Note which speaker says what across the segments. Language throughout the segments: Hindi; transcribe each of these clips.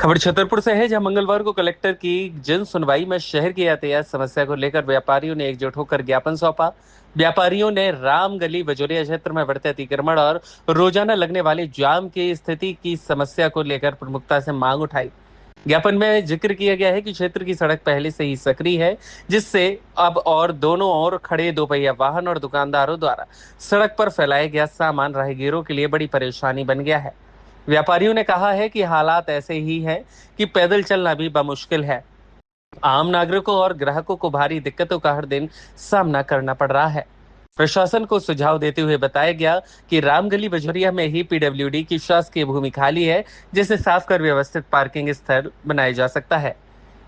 Speaker 1: खबर छतरपुर से है, जहां मंगलवार को कलेक्टर की जन सुनवाई में शहर की यातायात समस्या को लेकर व्यापारियों ने एकजुट होकर ज्ञापन सौंपा। व्यापारियों ने रामगली बजोरिया क्षेत्र में बढ़ते अतिक्रमण और रोजाना लगने वाली जाम की स्थिति की समस्या को लेकर प्रमुखता से मांग उठाई। ज्ञापन में जिक्र किया गया है कि क्षेत्र की सड़क पहले से ही सक्रिय है, जिससे अब और दोनों ओर खड़े दोपहिया वाहन और दुकानदारों द्वारा सड़क पर फैलाया गया सामान राहगीरों के लिए बड़ी परेशानी बन गया है। व्यापारियों ने कहा है कि हालात ऐसे ही हैं कि पैदल चलना भी बमुश्किल है। आम नागरिकों और ग्राहकों को भारी दिक्कतों का हर दिन सामना करना पड़ रहा है। प्रशासन को सुझाव देते हुए बताया गया कि रामगली बजोरिया में ही पीडब्ल्यूडी की शासकीय भूमि खाली है, जिसे साफ कर व्यवस्थित पार्किंग स्थल बनाया जा सकता है।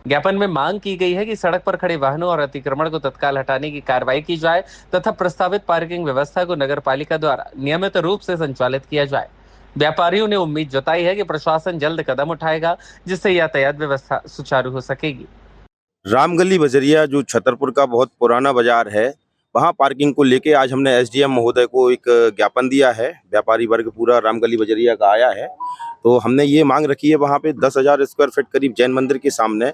Speaker 1: ज्ञापन में मांग की गई है कि सड़क पर खड़े वाहनों और अतिक्रमण को तत्काल हटाने की कार्रवाई की जाए तथा प्रस्तावित पार्किंग व्यवस्था को नगर पालिका द्वारा नियमित रूप से संचालित किया जाए। व्यापारियों ने उम्मीद जताई है कि प्रशासन जल्द कदम उठाएगा, जिससे यातायात व्यवस्था सुचारू हो सकेगी।
Speaker 2: रामगली बजरिया जो छतरपुर का बहुत पुराना बाजार है, वहाँ पार्किंग को लेके आज हमने एसडीएम महोदय को एक ज्ञापन दिया है। व्यापारी वर्ग पूरा रामगली बजरिया का आया है, तो हमने ये मांग रखी है। वहाँ पे 10,000 स्क्वायर फीट करीब जैन मंदिर के सामने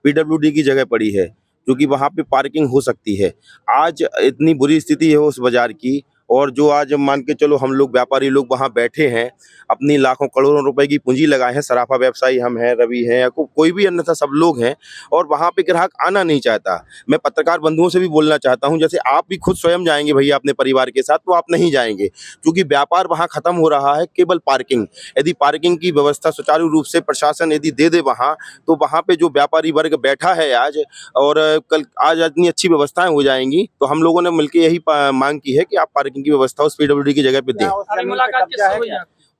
Speaker 2: पीडब्ल्यूडी की जगह पड़ी है, क्योंकि वहाँ पे पार्किंग हो सकती है। आज इतनी बुरी स्थिति है उस बाजार की, और जो आज मान के चलो हम लोग व्यापारी लोग वहाँ बैठे हैं, अपनी लाखों करोड़ों रुपए की पूंजी लगाए हैं। सराफा व्यवसायी हम हैं, रवि हैं या कोई भी अन्यथा सब लोग हैं, और वहाँ पे ग्राहक आना नहीं चाहता। मैं पत्रकार बंधुओं से भी बोलना चाहता हूँ, जैसे आप भी खुद स्वयं जाएंगे भैया अपने परिवार के साथ, तो आप नहीं जाएंगे, क्योंकि व्यापार वहाँ खत्म हो रहा है। केवल पार्किंग, यदि पार्किंग की व्यवस्था सुचारू रूप से प्रशासन यदि दे दे वहाँ, तो वहाँ पे जो व्यापारी वर्ग बैठा है आज, और कल आज इतनी अच्छी व्यवस्थाएं हो जाएंगी। तो हम लोगों ने मिलकर यही मांग की है कि आप पार्किंग की व्यवस्था उस पीडब्ल्यूडी की जगह पे दें।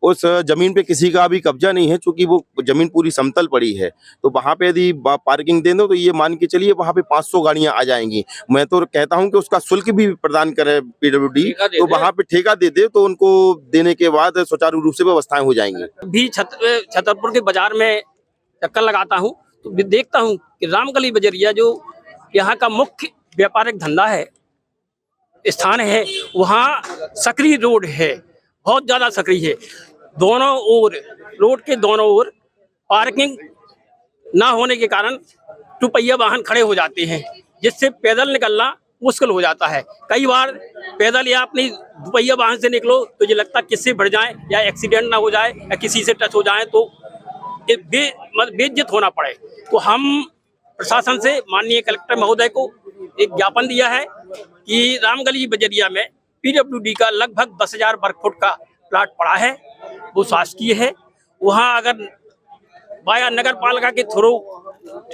Speaker 2: उस जमीन पे किसी का भी कब्जा नहीं है, क्योंकि वो जमीन पूरी समतल पड़ी है। तो वहाँ पे यदि पार्किंग दे दो तो ये मान के चलिए वहाँ पे 500 गाड़ियां आ जाएंगी। मैं तो कहता हूँ कि उसका शुल्क भी प्रदान करे पीडब्ल्यूडी, तो वहाँ पे ठेका दे दे, तो उनको देने के बाद सुचारू रूप से व्यवस्थाएं हो जाएंगी।
Speaker 3: भी छतरपुर के बाजार में चक्कर लगाता हूँ तो देखता हूँ कि रामगली बजरिया जो यहाँ का मुख्य व्यापारिक धंधा है, स्थान है, वहाँ सक्रिय रोड है, बहुत ज्यादा सक्रिय है। दोनों ओर रोड के दोनों ओर पार्किंग ना होने के कारण दुपहिया वाहन खड़े हो जाते हैं, जिससे पैदल निकलना मुश्किल हो जाता है। कई बार पैदल या अपनी दुपहिया वाहन से निकलो तो ये लगता किससे बढ़ जाए या एक्सीडेंट ना हो जाए या किसी से टच हो जाए तो बेइज्जत होना पड़े। तो हम प्रशासन से माननीय कलेक्टर महोदय को एक ज्ञापन दिया है कि रामगली बजरिया में पीडब्ल्यूडी का लगभग 10,000 वर्ग फुट का प्लाट पड़ा है, वो शासकीय है। वहाँ अगर वाया नगर पालिका के थ्रू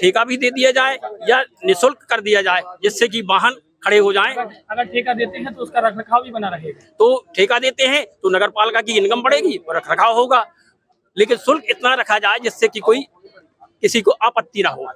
Speaker 3: ठेका भी दे दिया जाए या निःशुल्क कर दिया जाए, जिससे कि वाहन खड़े हो जाएं।
Speaker 4: अगर ठेका देते हैं तो उसका रखरखाव भी बना रहेगा।
Speaker 3: तो ठेका देते हैं तो नगर पालिका की इनकम बढ़ेगी और रखरखाव होगा, लेकिन शुल्क इतना रखा जाए जिससे कि कोई किसी को आपत्ति ना हो।